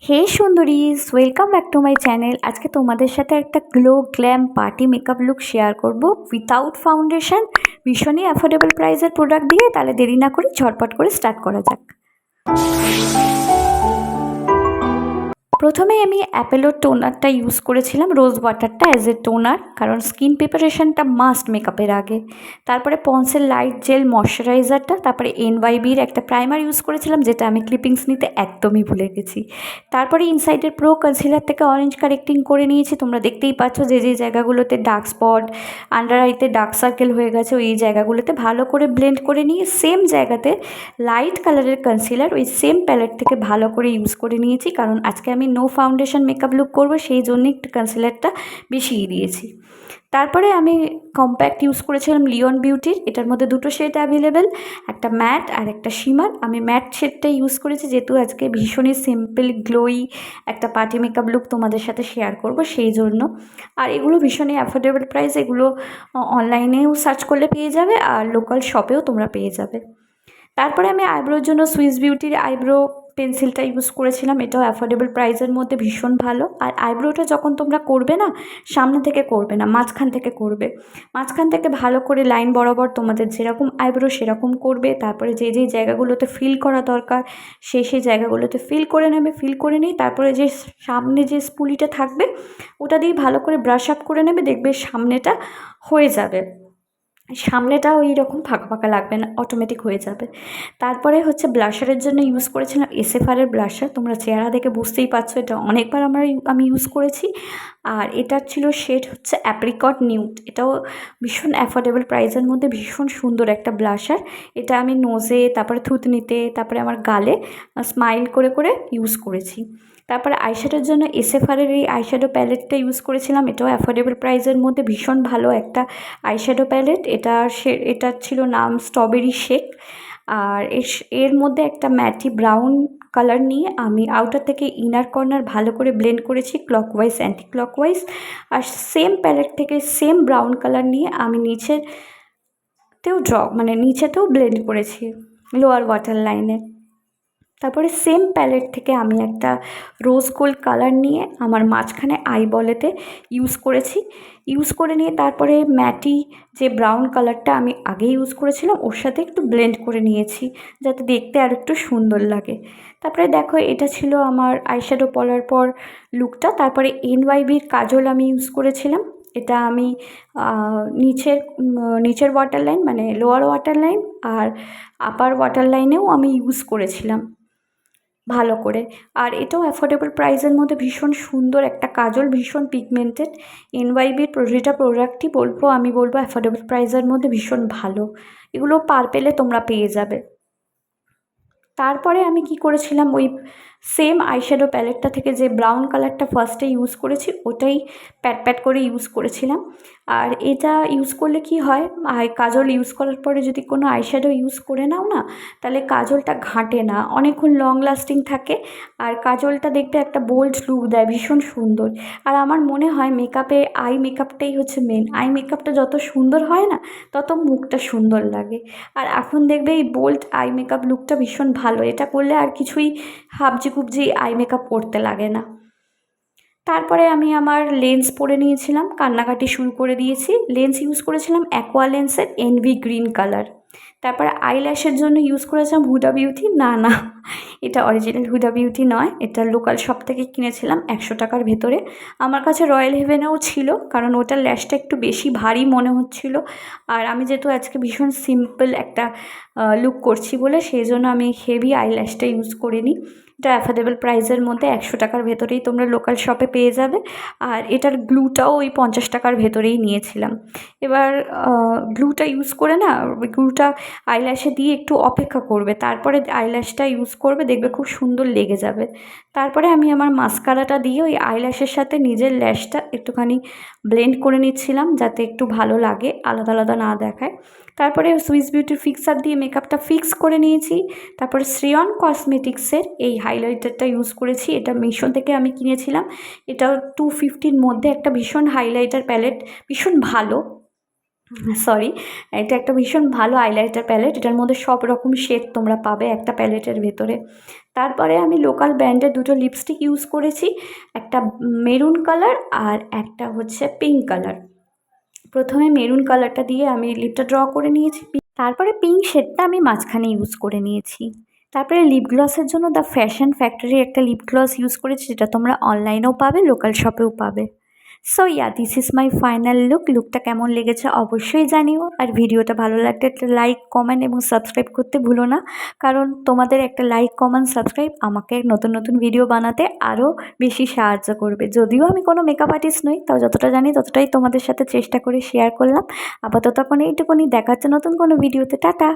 হে সুন্দরীজ, welcome back to my channel. আজকে তোমাদের সাথে একটা glow glam party makeup look share করব উইথাউট ফাউন্ডেশন, ভীষণই অ্যাফোর্ডেবল প্রাইসের প্রোডাক্ট দিয়ে। তাহলে দেরি না করে ঝটপট করে স্টার্ট করা যাক। প্রথমে আমি অ্যাপেলোর টোনারটা ইউজ করেছিলাম, রোজ ওয়াটারটা অ্যাজ এ টোনার, কারণ স্কিন প্রিপারেশনটা মাস্ট মেকআপের আগে। তারপরে পন্সের লাইট জেল ময়শ্চারাইজারটা, তারপরে এনওয়াইবির একটা প্রাইমার ইউজ করেছিলাম, যেটা আমি ক্লিপিংস নিতে একদমই ভুলে গেছি। তারপরে ইনসাইডের প্রো কনসিলার থেকে অরেঞ্জ কারেক্টিং করে নিয়েছি। তোমরা দেখতেই পাচ্ছ যে যে জায়গাগুলোতে ডার্ক স্পট, আন্ডার আইতে ডার্ক সার্কেল হয়ে গেছে, ওই জায়গাগুলোতে ভালো করে ব্লেন্ড করে নিয়ে সেম জায়গাতে লাইট কালারের কনসিলার ওই সেম প্যালেট থেকে ভালো করে ইউজ করে নিয়েছি, কারণ আজকে আমি নো ফাউন্ডেশন মেকআপ লুক করবো, সেই জন্যই একটু কনসিলারটা বেশিই দিয়েছি। তারপরে আমি কম্প্যাক্ট ইউজ করেছিলাম লিওন বিউটির, এটার মধ্যে দুটো শেড অ্যাভেলেবেল, একটা ম্যাট আর একটা শিমার। আমি ম্যাট শেডটা ইউজ করেছি, যেহেতু আজকে ভীষণই সিম্পল গ্লোই একটা পার্টি মেকআপ লুক তোমাদের সাথে শেয়ার করব, সেই জন্য। আর এগুলো ভীষণই অ্যাফোর্ডেবল প্রাইস, এগুলো অনলাইনেও সার্চ করলে পেয়ে যাবে আর লোকাল শপেও তোমরা পেয়ে যাবে। তারপরে আমি আইব্রোর জন্য সুইস বিউটির আইব্রো পেন্সিলটা ইউজ করেছিলাম, এটাও অ্যাফোর্ডেবল প্রাইসের মধ্যে ভীষণ ভালো। আর আইব্রোটা যখন তোমরা করবে না, সামনে থেকে করবে না, মাঝখান থেকে করবে। মাঝখান থেকে ভালো করে লাইন বরাবর তোমাদের যেরকম আইব্রো সেরকম করবে। তারপরে যে যেই জায়গাগুলোতে ফিল করা দরকার সেই জায়গাগুলোতে ফিল করে নেবে, ফিল করে নিয়ে তারপরে যে সামনে যে স্পুলিটা থাকবে ওটা দিয়ে ভালো করে ব্রাশ আপ করে নেবে, দেখবে সামনেটা হয়ে যাবে। সামনেটাও এই রকম ফাঁকা ফাঁকা লাগবে না, অটোমেটিক হয়ে যাবে। তারপরে হচ্ছে ব্লাশারের জন্য ইউজ করেছিলাম এসএফআরের ব্লাশার। তোমরা চেহারা দেখে বুঝতেই পারছো, এটা অনেকবার আমি ইউজ করেছি। আর এটার ছিল শেড হচ্ছে অ্যাপ্রিকট নিউড, এটাও ভীষণ অ্যাফোর্ডেবল প্রাইসের মধ্যে ভীষণ সুন্দর একটা ব্লাশার। এটা আমি নোজে, তারপরে থুতনিতে, তারপরে আমার গালে স্মাইল করে করে ইউজ করেছি। তারপরে আইশ্যাডোর জন্য এসএফআরের এই আইশ্যাডো প্যালেটটা ইউজ করেছিলাম, এটাও অ্যাফোর্ডেবল প্রাইসের মধ্যে ভীষণ ভালো একটা আইশ্যাডো প্যালেট। এটা ছিল নাম স্ট্রবেরি শেক। আর এর মধ্যে একটা ম্যাটি ব্রাউন কালার নিয়ে আমি আউটার থেকে ইনার কর্নার ভালো করে ব্লেন্ড করেছি ক্লকওয়াইজ অ্যান্টি ক্লকওয়াইজ। আর সেম প্যালেট থেকে সেম ব্রাউন কালার নিয়ে আমি নিচেতেও ব্লেন্ড করেছি লোয়ার ওয়াটার লাইনে। তারপরে সেম প্যালেট থেকে আমি একটা রোজ গোল্ড কালার নিয়ে আমার মাঝখানে আইবলেতে ইউজ করেছি। ইউজ করে নিয়ে তারপরে ম্যাটি যে ব্রাউন কালারটা আমি আগে ইউজ করেছিলাম ওর সাথে একটু ব্লেন্ড করে নিয়েছি, যাতে দেখতে আর একটু সুন্দর লাগে। তারপরে দেখো, এটা ছিল আমার আইশ্যাডো পরার পর লুকটা। তারপরে এনওয়াইবির কাজল আমি ইউজ করেছিলাম, এটা আমি নিচের ওয়াটার লাইন মানে লোয়ার ওয়াটার লাইন আর আপার ওয়াটার লাইনেও আমি ইউজ করেছিলাম ভালো করে। আর এটাও অ্যাফোর্ডেবল প্রাইসের মধ্যে ভীষণ সুন্দর একটা কাজল, ভীষণ পিগমেন্টেড। এনওয়াইবির প্রতিটা প্রোডাক্টই আমি বলবো অ্যাফোর্ডেবল প্রাইসের মধ্যে ভীষণ ভালো, এগুলো পার পেলে তোমরা পেয়ে যাবে। তারপরে আমি কি করেছিলাম, ওই সেম আইশ্যাডো প্যালেটটা থেকে যে ব্রাউন কালারটা ফার্স্টে ইউজ করেছি ওটাই প্যাট প্যাট করে ইউজ করেছিলাম। আর এটা ইউজ করলে কি হয়, কাজল ইউজ করার পরে যদি কোনো আইশ্যাডো ইউজ করে নাও না, তাহলে কাজলটা ঘাঁটে না, অনেকক্ষণ লং লাস্টিং থাকে। আর কাজলটা দেখতে একটা বোল্ড লুক দেয়, ভীষণ সুন্দর। আর আমার মনে হয় মেকআপে আই মেকআপটাই হচ্ছে মেন, আই মেকআপটা যত সুন্দর হয় না তত মুখটা সুন্দর লাগে। আর এখন দেখবে এই বোল্ড আই মেকআপ লুকটা ভীষণ ভালো, এটা করলে আর কিছুই হাবজি কুবজি আই মেকআপ করতে লাগে না। তারপরে আমি আমার লেন্স পরে নিয়েছিলাম, কান্নাকাটি শুরু করে দিয়েছি। লেন্স ইউজ করেছিলাম অ্যাকোয়া লেন্সের এনভি গ্রিন কালার। তারপরে আইল্যাশের জন্য ইউজ করেছিলাম হুডা বিউটি, না এটা অরিজিনাল হুডা বিউটি নয়, এটা লোকাল শপ থেকে কিনেছিলাম 100 টাকার ভেতরে। আমার কাছে রয়্যাল হেভেনেও ছিল, কারণ ওটার ল্যাশটা একটু বেশি ভারী মনে হচ্ছিল। আর আমি যেহেতু আজকে ভীষণ সিম্পল একটা লুক করছি বলে সেই জন্য আমি হেভি আইল্যাশটা ইউজ করিনি। এটা অ্যাফোর্ডেবল প্রাইসের মধ্যে 100 টাকার ভেতরেই তোমরা লোকাল শপে পেয়ে যাবে। আর এটার গ্লুটাও ওই 50 টাকার ভেতরেই নিয়েছিলাম। এবার গ্লুটা ইউজ করে না, গ্লুটা আইল্যাশে দিয়ে একটু অপেক্ষা করবে, তারপরে আইল্যাশটা ইউজ করবে, দেখবে খুব সুন্দর লেগে যাবে। তারপরে আমি আমার মাস্কারাটা দিয়ে ওই আইল্যাশের সাথে নিজের ল্যাশটা একটুখানি ব্লেন্ড করে নিচ্ছিলাম, যাতে একটু ভালো লাগে, আলাদা আলাদা না দেখায়। তারপরে সুইস বিউটির ফিক্সার দিয়ে মেকআপটা ফিক্স করে নিয়েছি। তারপরে শ্রেয়ন কসমেটিক্সের এই হাইলাইটারটা ইউজ করেছি, এটা মিশো থেকে আমি কিনেছিলাম। এটা 250-র মধ্যে একটা ভীষণ হাইলাইটার প্যালেট, ভীষণ ভালো। সরি, এটা একটা ভীষণ ভালো হাইলাইটার প্যালেট। এটার মধ্যে সব রকম শেড তোমরা পাবে একটা প্যালেটের ভেতরে। তারপরে আমি লোকাল ব্র্যান্ডের দুটো লিপস্টিক ইউজ করেছি, একটা মেরুন কালার আর একটা হচ্ছে পিঙ্ক কালার। প্রথমে মেরুন কালারটা দিয়ে আমি লিপটা ড্র করে নিয়েছি, তারপরে পিঙ্ক শেডটা আমি মাঝখানে ইউজ করে নিয়েছি। তারপরে লিপ গ্লসের জন্য দ্য ফ্যাশন ফ্যাক্টরি একটা লিপ গ্লস ইউজ করেছি, যেটা তোমরা অনলাইনেও পাবে, লোকাল শপেও পাবে। So this is my final look. লুকটা কেমন লেগেছে অবশ্যই জানিও, আর ভিডিওটা ভালো লাগলে একটা লাইক, কমেন্ট এবং সাবস্ক্রাইব করতে ভুলো না, কারণ তোমাদের একটা লাইক, কমেন্ট, সাবস্ক্রাইব আমাকে নতুন নতুন ভিডিও বানাতে আরও বেশি সাহায্য করবে। যদিও আমি কোনো মেকআপ আর্টিস্ট নই, তাও যতটা জানি ততটাই তোমাদের সাথে চেষ্টা করে শেয়ার করলাম। আপাতত এখন এইটুকুনি, দেখাচ্ছে নতুন কোনো ভিডিওতে। টাটা।